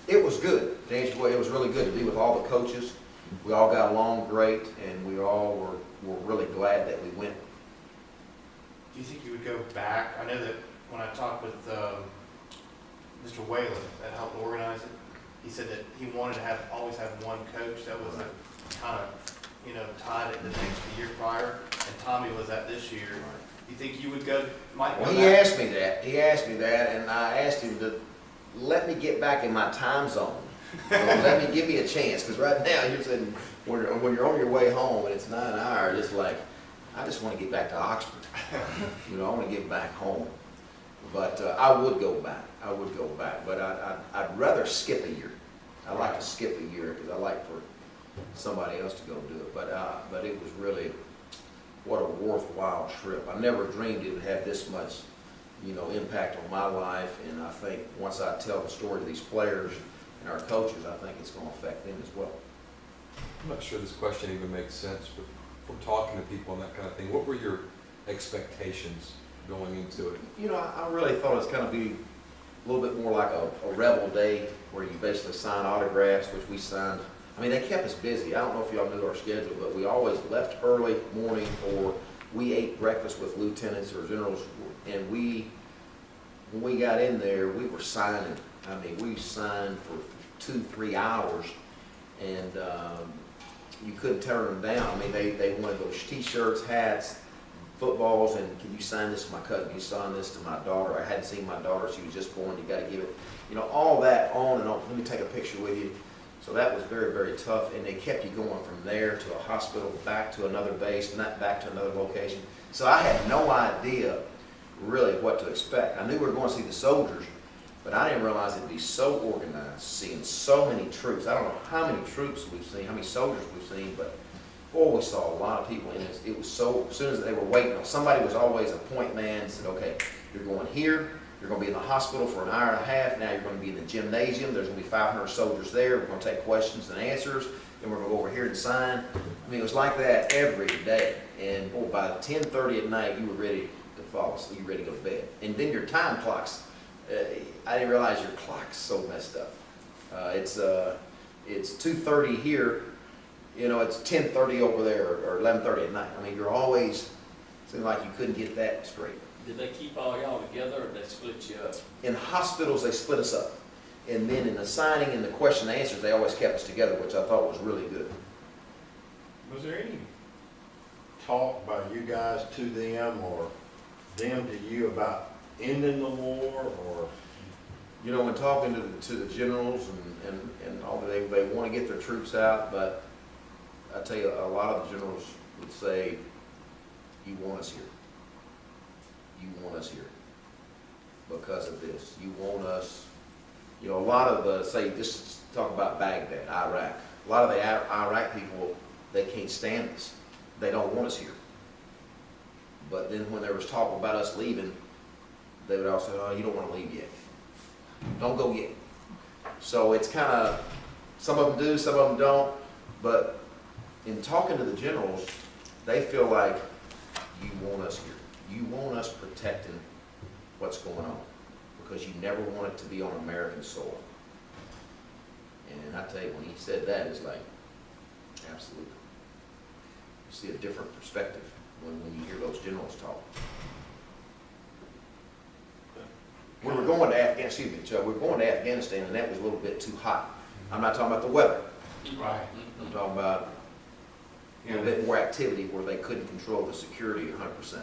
It was good. To answer your question, it was really good to be with all the coaches. We all got along great, and we all were really glad that we went. Do you think you would go back? I know that when I talked with Mr. Whalen that helped organize it, he said that he wanted to always have one coach that was kind of, tied at the next year prior, and Tommy was at this year. Do you think you would might go Well, back? he asked me that, and I asked him to let me get back in my time zone. Let me give me a chance, because right now you're sitting, when you're on your way home and it's 9 hours, it's like, I just want to get back to Oxford. I want to get back home. But I would go back. But I'd rather skip a year. I like to skip a year because I like for somebody else to go do it. But it was really, what a worthwhile trip. I never dreamed it would have this much, impact on my life. And I think once I tell the story to these players and our coaches, I think it's going to affect them as well. I'm not sure this question even makes sense, but from talking to people and that kind of thing, what were your expectations going into it? I really thought it was kind of be a little bit more like a rebel day where you basically sign autographs, which we signed. I mean, they kept us busy. I don't know if y'all knew our schedule, but we always left early morning, or we ate breakfast with lieutenants or generals, and when we got in there, we were signing. I mean, we signed for 2-3 hours, and you couldn't turn them down. I mean, they wanted those T-shirts, hats, footballs, and can you sign this to my cousin? Can you sign this to my daughter? I hadn't seen my daughter. She was just born. You got to give it, all that on and on. Let me take a picture with you. So that was very, very tough, and they kept you going from there to a hospital, back to another base, and that back to another location. So I had no idea really what to expect. I knew we were going to see the soldiers, but I didn't realize it'd be so organized, seeing so many troops. I don't know how many troops we've seen, how many soldiers we've seen, but boy, we saw a lot of people, and it was so, as soon as they were waiting, somebody was always a point man and said, okay, you're going here, you're going to be in the hospital for an hour and a half, now you're going to be in the gymnasium, there's going to be 500 soldiers there, we're going to take questions and answers, then we're going to go over here and sign. I mean, it was like that every day, and boy, by 10:30 at night, you were ready to fall asleep, you were ready to go to bed. And then your time clocks, I didn't realize your clock's so messed up. It's 2:30 here, it's 10:30 over there, or 11:30 at night. I mean, you're always, seemed like you couldn't get that straight. Did they keep all y'all together, or did they split you up? In hospitals, they split us up. And then in the signing and the question and answers, they always kept us together, which I thought was really good. Was there any talk by you guys to them or them to you about ending the war, or? When talking to the generals and all that, they want to get their troops out, but I tell you, a lot of the generals would say, you want us here. You want us here because of this. You want us, a lot of the, just talk about Baghdad, Iraq. A lot of the Iraq people, they can't stand us. They don't want us here. But then when there was talk about us leaving, they would all say, oh, you don't want to leave yet. Don't go yet. So it's kind of, some of them do, some of them don't, but in talking to the generals, they feel like you want us here. You want us protecting what's going on because you never want it to be on American soil. And I tell you, when he said that, it's like, absolutely. You see a different perspective when you hear those generals talk. We were going to Afghanistan, excuse me, Joe, we were going to Afghanistan, and that was a little bit too hot. I'm not talking about the weather. Right. I'm talking about a bit more activity where they couldn't control the security 100%.